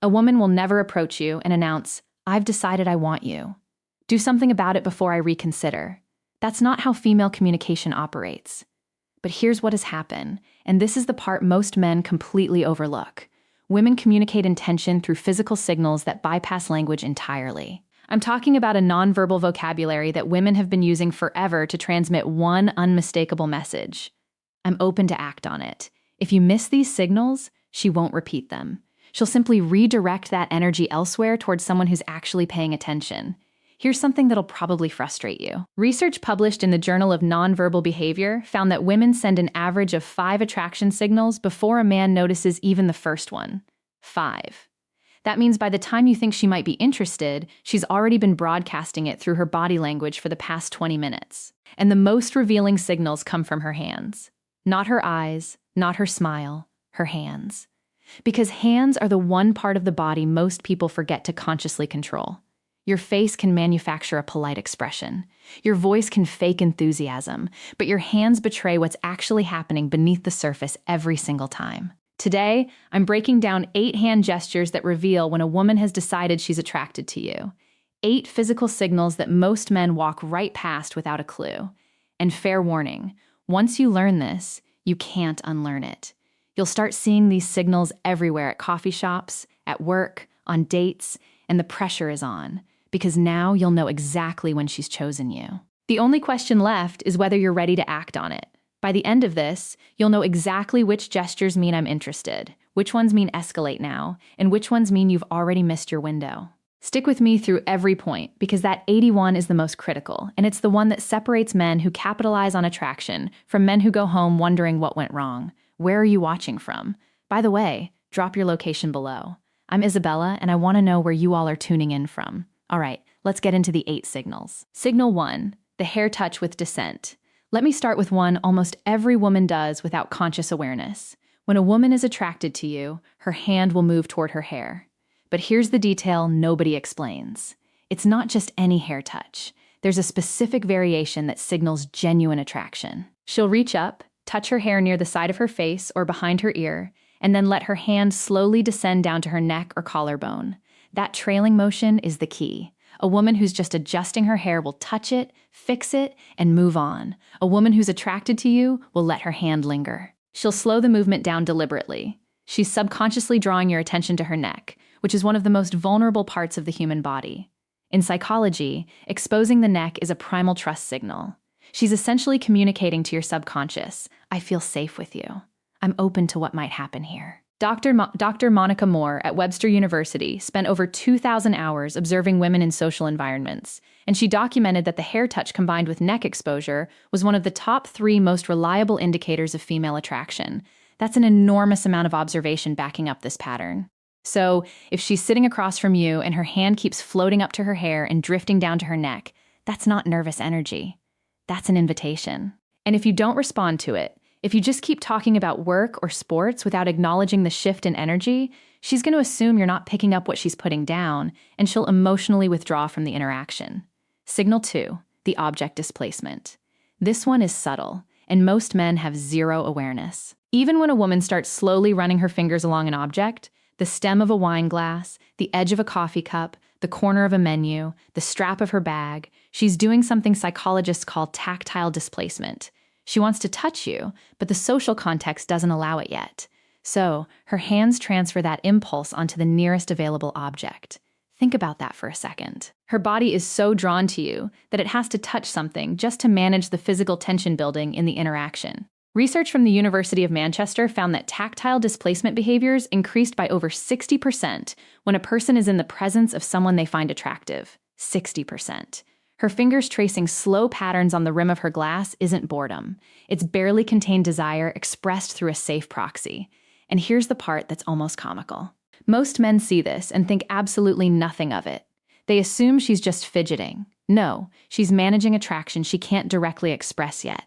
A woman will never approach you and announce, "I've decided I want you. Do something about it before I reconsider." That's not how female communication operates. But here's what has happened, and this is the part most men completely overlook. Women communicate intention through physical signals that bypass language entirely. I'm talking about a nonverbal vocabulary that women have been using forever to transmit one unmistakable message. I'm open to act on it. If you miss these signals, she won't repeat them. She'll simply redirect that energy elsewhere towards someone who's actually paying attention. Here's something that'll probably frustrate you. Research published in the Journal of Nonverbal Behavior found that women send an average of 5 attraction signals before a man notices even the first one. 5. That means by the time you think she might be interested, she's already been broadcasting it through her body language for the past 20 minutes. And the most revealing signals come from her hands. Not her eyes, not her smile, her hands. Because hands are the one part of the body most people forget to consciously control. Your face can manufacture a polite expression. Your voice can fake enthusiasm, but your hands betray what's actually happening beneath the surface every single time. Today, I'm breaking down 8 hand gestures that reveal when a woman has decided she's attracted to you. 8 physical signals that most men walk right past without a clue. And fair warning, once you learn this, you can't unlearn it. You'll start seeing these signals everywhere at coffee shops, at work, on dates, and the pressure is on. Because now you'll know exactly when she's chosen you. The only question left is whether you're ready to act on it. By the end of this, you'll know exactly which gestures mean I'm interested, which ones mean escalate now, and which ones mean you've already missed your window. Stick with me through every point, because that 81 is the most critical, and it's the one that separates men who capitalize on attraction from men who go home wondering what went wrong. Where are you watching from? By the way, drop your location below. I'm Isabella, and I want to know where you all are tuning in from. All right, let's get into the 8 signals. Signal 1, the hair touch with dissent. Let me start with one almost every woman does without conscious awareness. When a woman is attracted to you, her hand will move toward her hair. But here's the detail nobody explains. It's not just any hair touch. There's a specific variation that signals genuine attraction. She'll reach up, touch her hair near the side of her face or behind her ear, and then let her hand slowly descend down to her neck or collarbone. That trailing motion is the key. A woman who's just adjusting her hair will touch it, fix it, and move on. A woman who's attracted to you will let her hand linger. She'll slow the movement down deliberately. She's subconsciously drawing your attention to her neck, which is one of the most vulnerable parts of the human body. In psychology, exposing the neck is a primal trust signal. She's essentially communicating to your subconscious, "I feel safe with you. I'm open to what might happen here." Dr. Monica Moore at Webster University spent over 2,000 hours observing women in social environments, and she documented that the hair touch combined with neck exposure was one of the top 3 most reliable indicators of female attraction. That's an enormous amount of observation backing up this pattern. So, if she's sitting across from you and her hand keeps floating up to her hair and drifting down to her neck, that's not nervous energy. That's an invitation. And if you don't respond to it, if you just keep talking about work or sports without acknowledging the shift in energy, she's going to assume you're not picking up what she's putting down, and she'll emotionally withdraw from the interaction. Signal 2, the object displacement. This one is subtle, and most men have zero awareness. Even when a woman starts slowly running her fingers along an object, the stem of a wine glass, the edge of a coffee cup, the corner of a menu, the strap of her bag, she's doing something psychologists call tactile displacement. She wants to touch you, but the social context doesn't allow it yet. So, her hands transfer that impulse onto the nearest available object. Think about that for a second. Her body is so drawn to you that it has to touch something just to manage the physical tension building in the interaction. Research from the University of Manchester found that tactile displacement behaviors increased by over 60% when a person is in the presence of someone they find attractive. 60%. Her fingers tracing slow patterns on the rim of her glass isn't boredom. It's barely contained desire expressed through a safe proxy. And here's the part that's almost comical. Most men see this and think absolutely nothing of it. They assume she's just fidgeting. No, she's managing attraction she can't directly express yet.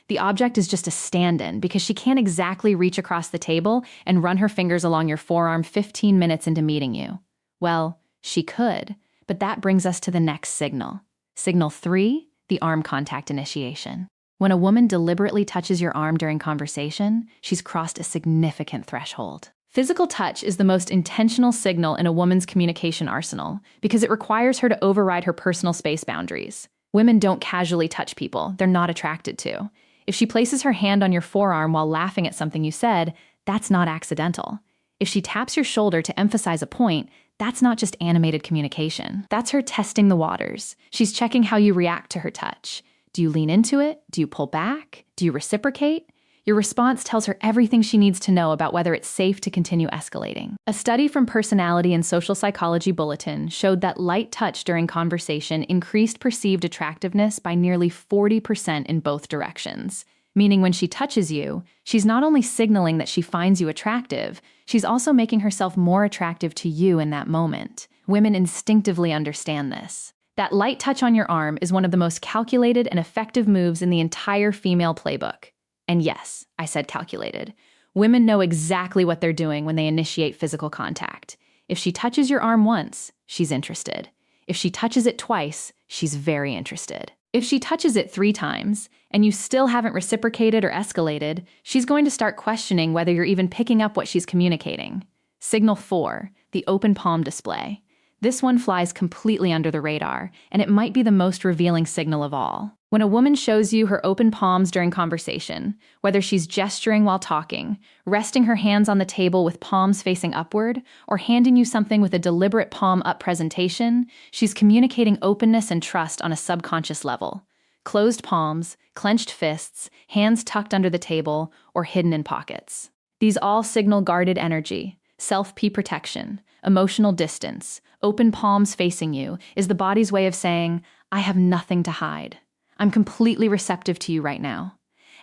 The object is just a stand-in because she can't exactly reach across the table and run her fingers along your forearm 15 minutes into meeting you. Well, she could, but that brings us to the next signal. Signal 3, the arm contact initiation. When a woman deliberately touches your arm during conversation, she's crossed a significant threshold. Physical touch is the most intentional signal in a woman's communication arsenal because it requires her to override her personal space boundaries. Women don't casually touch people they're not attracted to. If she places her hand on your forearm while laughing at something you said, that's not accidental. If she taps your shoulder to emphasize a point, that's not just animated communication. That's her testing the waters. She's checking how you react to her touch. Do you lean into it? Do you pull back? Do you reciprocate? Your response tells her everything she needs to know about whether it's safe to continue escalating. A study from Personality and Social Psychology Bulletin showed that light touch during conversation increased perceived attractiveness by nearly 40% in both directions. Meaning when she touches you, she's not only signaling that she finds you attractive, she's also making herself more attractive to you in that moment. Women instinctively understand this. That light touch on your arm is one of the most calculated and effective moves in the entire female playbook. And yes, I said calculated. Women know exactly what they're doing when they initiate physical contact. If she touches your arm once, she's interested. If she touches it twice, she's very interested. If she touches it 3 times, and you still haven't reciprocated or escalated, she's going to start questioning whether you're even picking up what she's communicating. Signal 4, the open palm display. This one flies completely under the radar, and it might be the most revealing signal of all. When a woman shows you her open palms during conversation, whether she's gesturing while talking, resting her hands on the table with palms facing upward, or handing you something with a deliberate palm-up presentation, she's communicating openness and trust on a subconscious level. Closed palms, clenched fists, hands tucked under the table, or hidden in pockets. These all signal guarded energy, self-P protection, emotional distance. Open palms facing you is the body's way of saying, I have nothing to hide. I'm completely receptive to you right now.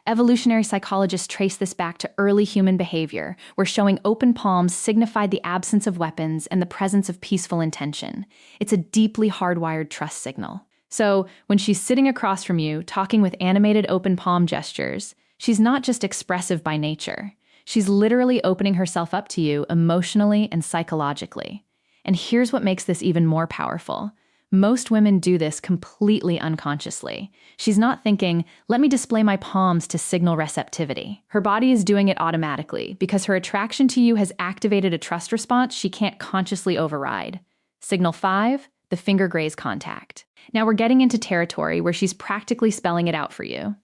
Evolutionary psychologists trace this back to early human behavior, where showing open palms signified the absence of weapons and the presence of peaceful intention. It's a deeply hardwired trust signal. So, when she's sitting across from you, talking with animated open palm gestures, she's not just expressive by nature. She's literally opening herself up to you emotionally and psychologically. And here's what makes this even more powerful. Most women do this completely unconsciously. She's not thinking, let me display my palms to signal receptivity. Her body is doing it automatically because her attraction to you has activated a trust response she can't consciously override. Signal 5, the finger graze contact. Now we're getting into territory where she's practically spelling it out for you.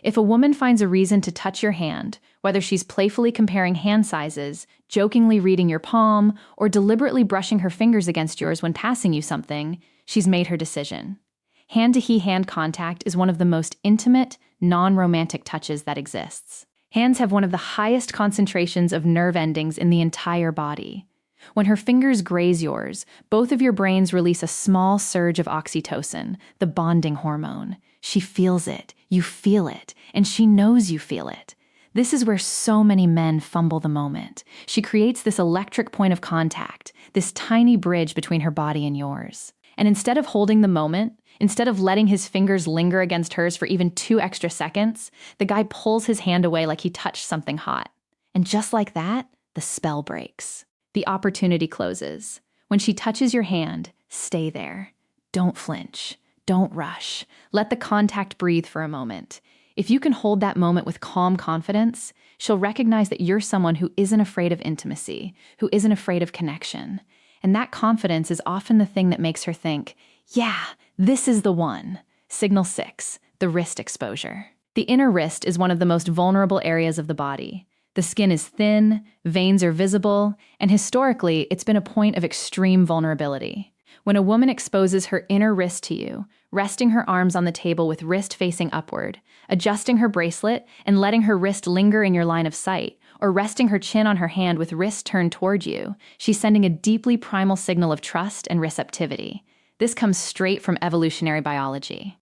If a woman finds a reason to touch your hand, whether she's playfully comparing hand sizes, jokingly reading your palm, or deliberately brushing her fingers against yours when passing you something, she's made her decision. Hand-to-hand contact is one of the most intimate, non-romantic touches that exists. Hands have one of the highest concentrations of nerve endings in the entire body. When her fingers graze yours, both of your brains release a small surge of oxytocin, the bonding hormone. She feels it, you feel it, and she knows you feel it. This is where so many men fumble the moment. She creates this electric point of contact, this tiny bridge between her body and yours. And instead of holding the moment, instead of letting his fingers linger against hers for even 2 extra seconds, the guy pulls his hand away like he touched something hot. And just like that, the spell breaks. The opportunity closes. When she touches your hand, stay there. Don't flinch. Don't rush. Let the contact breathe for a moment. If you can hold that moment with calm confidence, she'll recognize that you're someone who isn't afraid of intimacy, who isn't afraid of connection. And that confidence is often the thing that makes her think, yeah, this is the one. Signal 6, the wrist exposure. The inner wrist is one of the most vulnerable areas of the body. The skin is thin, veins are visible, and historically, it's been a point of extreme vulnerability. When a woman exposes her inner wrist to you, resting her arms on the table with wrist facing upward, adjusting her bracelet and letting her wrist linger in your line of sight, or resting her chin on her hand with wrist turned toward you, she's sending a deeply primal signal of trust and receptivity. This comes straight from evolutionary biology.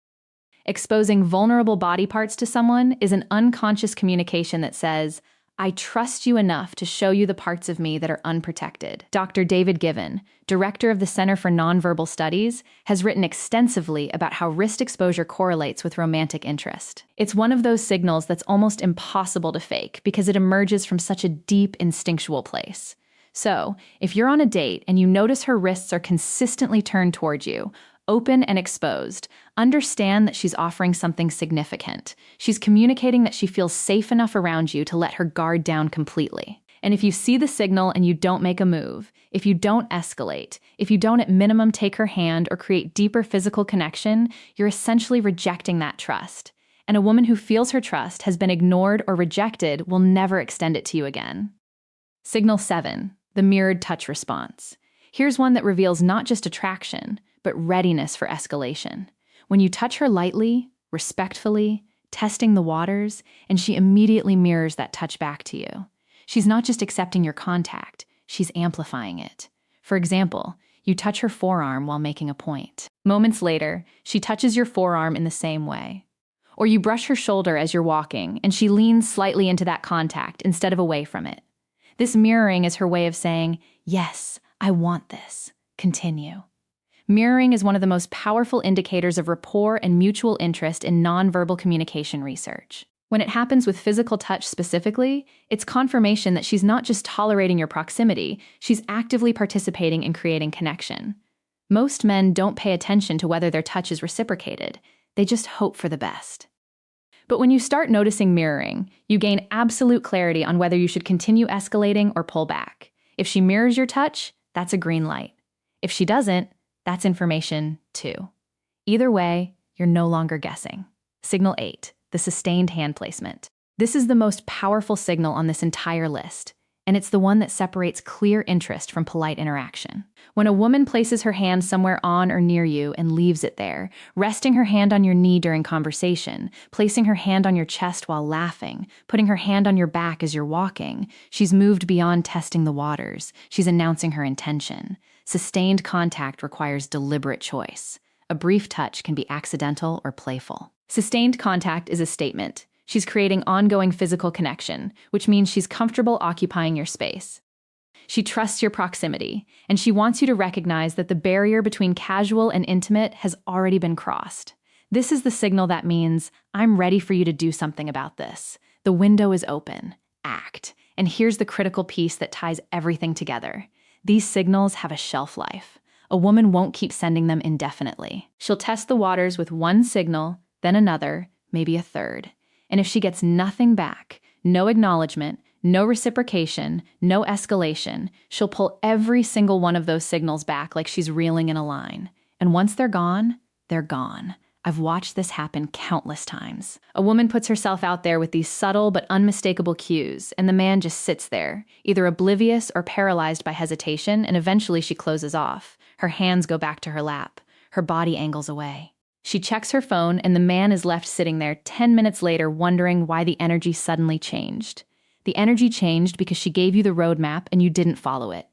Exposing vulnerable body parts to someone is an unconscious communication that says, I trust you enough to show you the parts of me that are unprotected. Dr. David Given, director of the Center for Nonverbal Studies, has written extensively about how wrist exposure correlates with romantic interest. It's one of those signals that's almost impossible to fake because it emerges from such a deep instinctual place. So, if you're on a date and you notice her wrists are consistently turned toward you, open and exposed, understand that she's offering something significant. She's communicating that she feels safe enough around you to let her guard down completely. And if you see the signal and you don't make a move, if you don't escalate, if you don't at minimum take her hand or create deeper physical connection, you're essentially rejecting that trust. And a woman who feels her trust has been ignored or rejected will never extend it to you again. Signal 7, the mirrored touch response. Here's one that reveals not just attraction, but readiness for escalation. When you touch her lightly, respectfully, testing the waters, and she immediately mirrors that touch back to you. She's not just accepting your contact, she's amplifying it. For example, you touch her forearm while making a point. Moments later, she touches your forearm in the same way. Or you brush her shoulder as you're walking, and she leans slightly into that contact instead of away from it. This mirroring is her way of saying, yes, I want this. Continue. Mirroring is one of the most powerful indicators of rapport and mutual interest in nonverbal communication research. When it happens with physical touch specifically, it's confirmation that she's not just tolerating your proximity, she's actively participating in creating connection. Most men don't pay attention to whether their touch is reciprocated. They just hope for the best. But when you start noticing mirroring, you gain absolute clarity on whether you should continue escalating or pull back. If she mirrors your touch, that's a green light. If she doesn't, that's information too. Either way, you're no longer guessing. Signal 8, the sustained hand placement. This is the most powerful signal on this entire list, and it's the one that separates clear interest from polite interaction. When a woman places her hand somewhere on or near you and leaves it there, resting her hand on your knee during conversation, placing her hand on your chest while laughing, putting her hand on your back as you're walking, she's moved beyond testing the waters. She's announcing her intention. Sustained contact requires deliberate choice. A brief touch can be accidental or playful. Sustained contact is a statement. She's creating ongoing physical connection, which means she's comfortable occupying your space. She trusts your proximity, and she wants you to recognize that the barrier between casual and intimate has already been crossed. This is the signal that means, I'm ready for you to do something about this. The window is open. Act. And here's the critical piece that ties everything together. These signals have a shelf life. A woman won't keep sending them indefinitely. She'll test the waters with one signal, then another, maybe a third. And if she gets nothing back, no acknowledgement, no reciprocation, no escalation, she'll pull every single one of those signals back like she's reeling in a line. And once they're gone, they're gone. I've watched this happen countless times. A woman puts herself out there with these subtle but unmistakable cues, and the man just sits there, either oblivious or paralyzed by hesitation, and eventually she closes off. Her hands go back to her lap. Her body angles away. She checks her phone, and the man is left sitting there 10 minutes later wondering why the energy suddenly changed. The energy changed because she gave you the roadmap and you didn't follow it.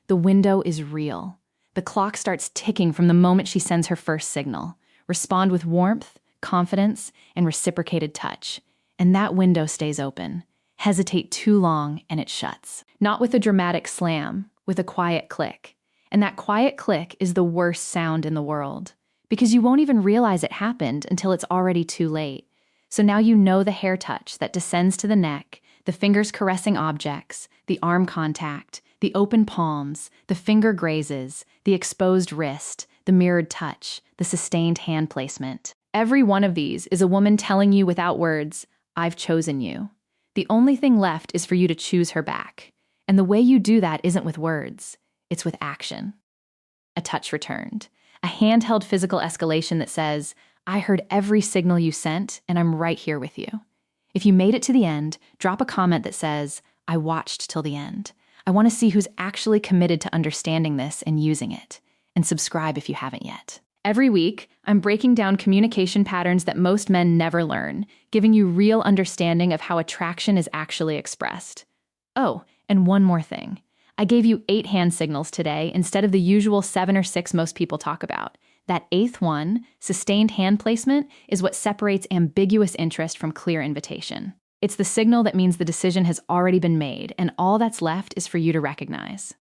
The window is real. The clock starts ticking from the moment she sends her first signal. Respond with warmth, confidence, and reciprocated touch. And that window stays open. Hesitate too long and it shuts. Not with a dramatic slam, with a quiet click. And that quiet click is the worst sound in the world. Because you won't even realize it happened until it's already too late. So now you know the hair touch that descends to the neck, the fingers caressing objects, the arm contact, the open palms, the finger grazes, the exposed wrist, the mirrored touch, the sustained hand placement. Every one of these is a woman telling you without words, I've chosen you. The only thing left is for you to choose her back. And the way you do that isn't with words, it's with action. A touch returned. A handheld physical escalation that says, I heard every signal you sent, and I'm right here with you. If you made it to the end, drop a comment that says, I watched till the end. I want to see who's actually committed to understanding this and using it. And subscribe if you haven't yet. Every week, I'm breaking down communication patterns that most men never learn, giving you real understanding of how attraction is actually expressed. Oh, and one more thing. I gave you 8 hand signals today instead of the usual 7 or 6 most people talk about. That 8th one, sustained hand placement, is what separates ambiguous interest from clear invitation. It's the signal that means the decision has already been made, and all that's left is for you to recognize.